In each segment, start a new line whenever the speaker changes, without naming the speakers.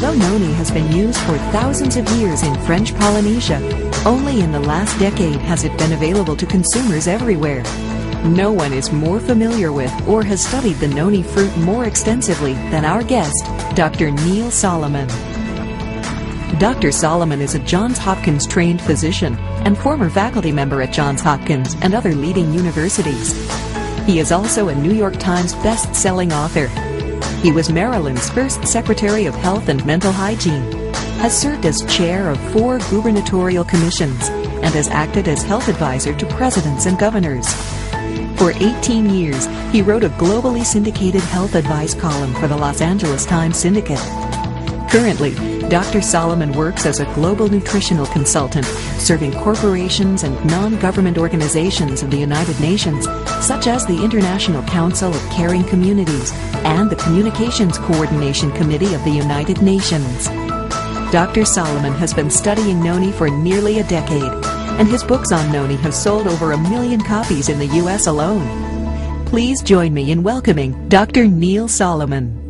Although noni has been used for thousands of years in French Polynesia, only in the last decade has it been available to consumers everywhere. No one is more familiar with or has studied the noni fruit more extensively than our guest, Dr. Neil Solomon. Dr. Solomon is a Johns Hopkins trained physician and former faculty member at Johns Hopkins and other leading universities. He is also a New York Times best-selling author. He was Maryland's first Secretary of Health and Mental Hygiene, has served as chair of 4 gubernatorial commissions, and has acted as health advisor to presidents and governors. For 18 years, he wrote a globally syndicated health advice column for the Los Angeles Times Syndicate. Currently, Dr. Solomon works as a global nutritional consultant, serving corporations and non-government organizations of the United Nations, such as the International Council of Caring Communities and the Communications Coordination Committee of the United Nations. Dr. Solomon has been studying noni for nearly a decade, and his books on noni have sold over 1 million copies in the U.S. alone. Please join me in welcoming Dr. Neil Solomon.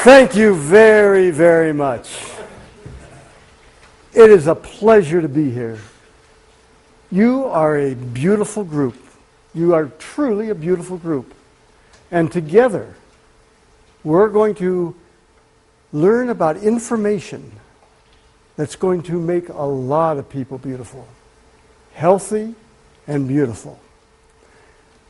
Thank you very, very much. It is a pleasure to be here. You are a beautiful group. You are truly a beautiful group. And together, we're going to learn about information that's going to make a lot of people beautiful, healthy and beautiful.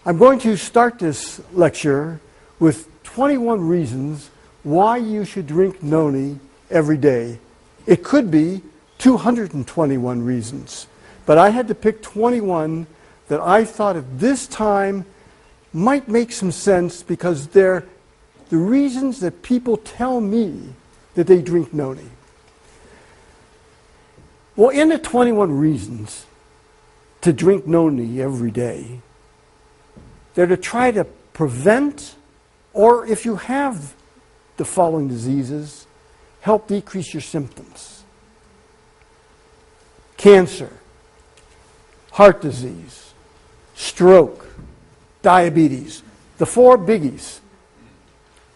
I'm going to start this lecture with 21 reasons why you should drink noni every day. It could be 221 reasons, but I had to pick 21 that I thought at this time might make some sense because they're the reasons that people tell me that they drink noni. Well, in the 21 reasons to drink noni every day, they're to try to prevent, or if you have the following diseases, help decrease your symptoms: cancer, heart disease, stroke, diabetes. The 4 biggies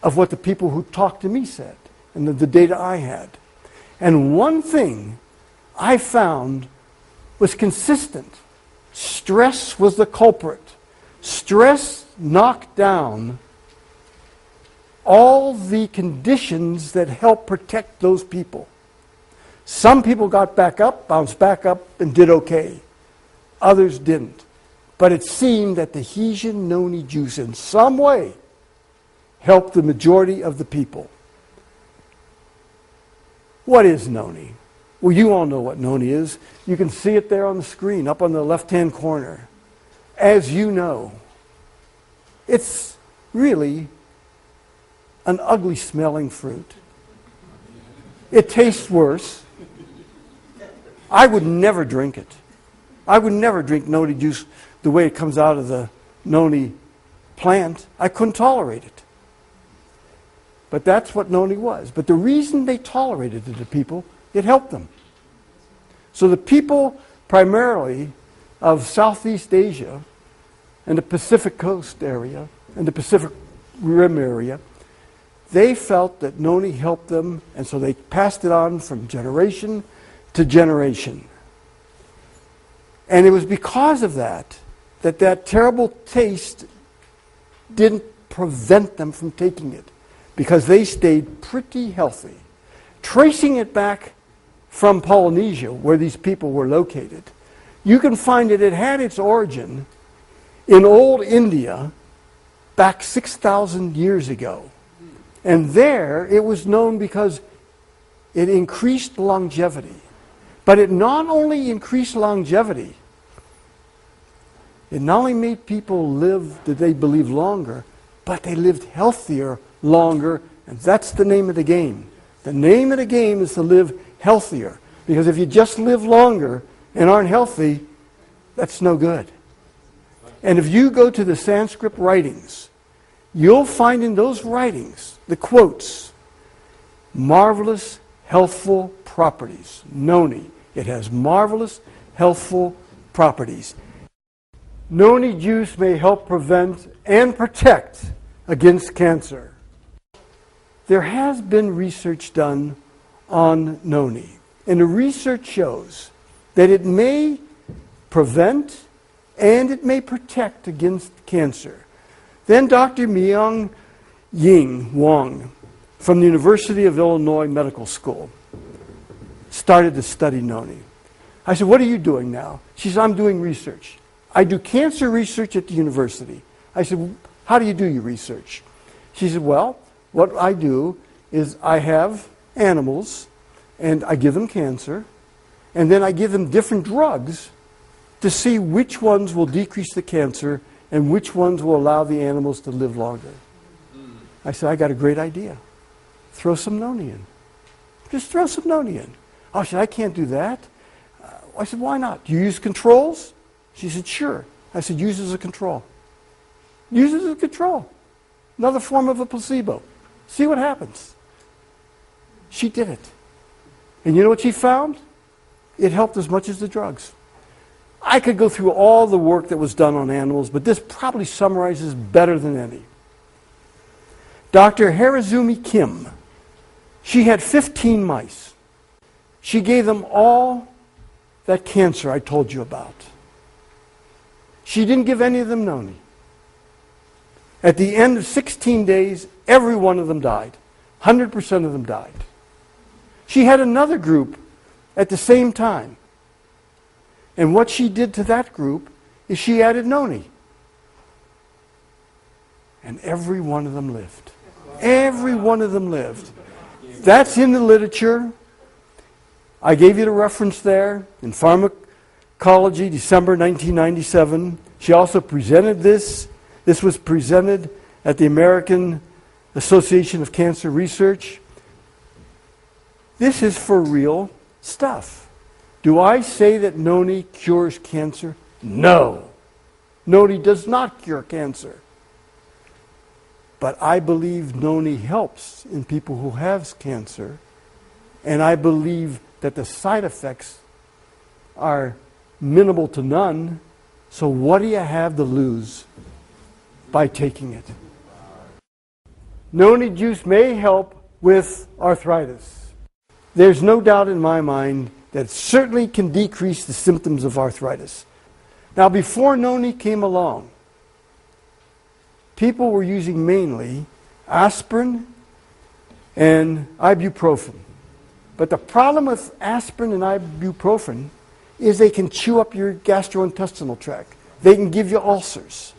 of what the people who talked to me said and the data I had. And one thing I found was consistent. Stress was the culprit. Stress knocked down all the conditions that help protect those people. Some people got back up, bounced back up, and did okay. Others didn't. But it seemed that the Tahitian Noni Juice in some way helped the majority of the people. What is noni? Well, you all know what noni is. You can see it there on the screen, up on the left-hand corner. As you know, it's really an ugly-smelling fruit. It tastes worse. I would never drink it. I would never drink noni juice the way it comes out of the noni plant. I couldn't tolerate it. But that's what noni was. But the reason they tolerated it to people, it helped them. So the people primarily of Southeast Asia and the Pacific Coast area and the Pacific Rim area, they felt that noni helped them, and so they passed it on from generation to generation. And it was because of that that terrible taste didn't prevent them from taking it, because they stayed pretty healthy. Tracing it back from Polynesia, where these people were located, you can find that it had its origin in old India back 6,000 years ago. And there it was known because it increased longevity. But it not only increased longevity, it not only made people live that they believed longer, but they lived healthier longer, and that's the name of the game. The name of the game is to live healthier, because if you just live longer and aren't healthy, That's no good. And if you go to the Sanskrit writings, you'll find in those writings, the quotes, marvelous, healthful properties. Noni. It has marvelous, healthful properties. Noni juice may help prevent and protect against cancer. There has been research done on noni, and the research shows that it may prevent and it may protect against cancer. Then Dr. Myung-Ying Wong from the University of Illinois Medical School started to study noni. I said, what are you doing now? She said, I'm doing research. I do cancer research at the university. I said, how do you do your research? She said, well, what I do is I have animals and I give them cancer and then I give them different drugs to see which ones will decrease the cancer and which ones will allow the animals to live longer. I said, I got a great idea. Throw some noni in. Just throw some noni in. Oh, she said, I can't do that. I said, why not? Do you use controls? She said, sure. I said, use it as a control. Use it as a control. Another form of a placebo. See what happens. She did it. And you know what she found? It helped as much as the drugs. I could go through all the work that was done on animals, but this probably summarizes better than any. Dr. Harazumi Kim, she had 15 mice. She gave them all that cancer I told you about. She didn't give any of them noni. At the end of 16 days, every one of them died. 100% of them died. She had another group at the same time. And what she did to that group is she added noni. And every one of them lived. Every one of them lived. That's in the literature. I gave you the reference there in Pharmacology, December 1997. She also presented this. This was presented at the American Association of Cancer Research. This is for real stuff. Do I say that noni cures cancer? No. Noni does not cure cancer. But I believe noni helps in people who have cancer, and I believe that the side effects are minimal to none. So what do you have to lose by taking it? Noni juice may help with arthritis. There's no doubt in my mind that it certainly can decrease the symptoms of arthritis. Now, before noni came along, people were using mainly aspirin and ibuprofen. But the problem with aspirin and ibuprofen is they can chew up your gastrointestinal tract. They can give you ulcers.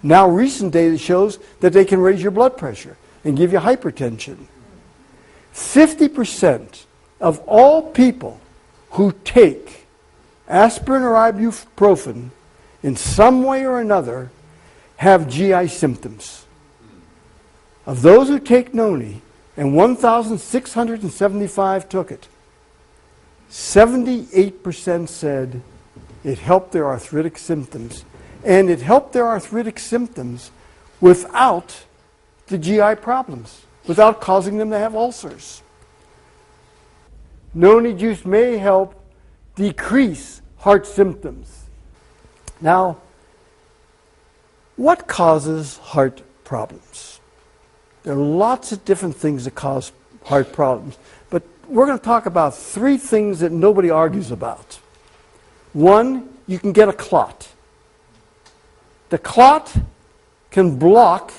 Now recent data shows that they can raise your blood pressure and give you hypertension. 50% of all people who take aspirin or ibuprofen in some way or another have GI symptoms. Of those who take noni, and 1,675 took it, 78% said it helped their arthritic symptoms. And it helped their arthritic symptoms without the GI problems, without causing them to have ulcers. Noni juice may help decrease heart symptoms. Now, what causes heart problems? There are lots of different things that cause heart problems, but we're going to talk about three things that nobody argues about. One, you can get a clot. The clot can block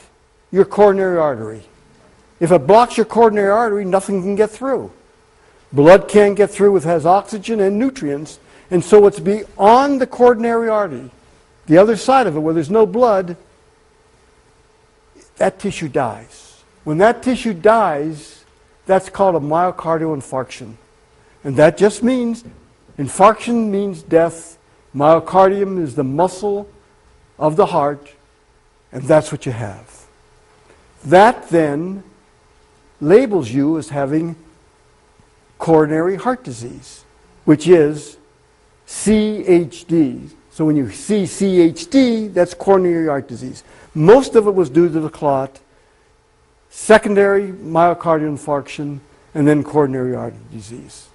your coronary artery. If it blocks your coronary artery, nothing can get through. Blood can't get through. It has oxygen and nutrients, and so it's beyond the coronary artery. The other side of it, where there's no blood, that tissue dies. When that tissue dies, that's called a myocardial infarction. And that just means, infarction means death. Myocardium is the muscle of the heart, and that's what you have. That then labels you as having coronary heart disease, which is CHD, So when you see CHD, that's coronary heart disease. Most of it was due to the clot, secondary myocardial infarction, and then coronary artery disease.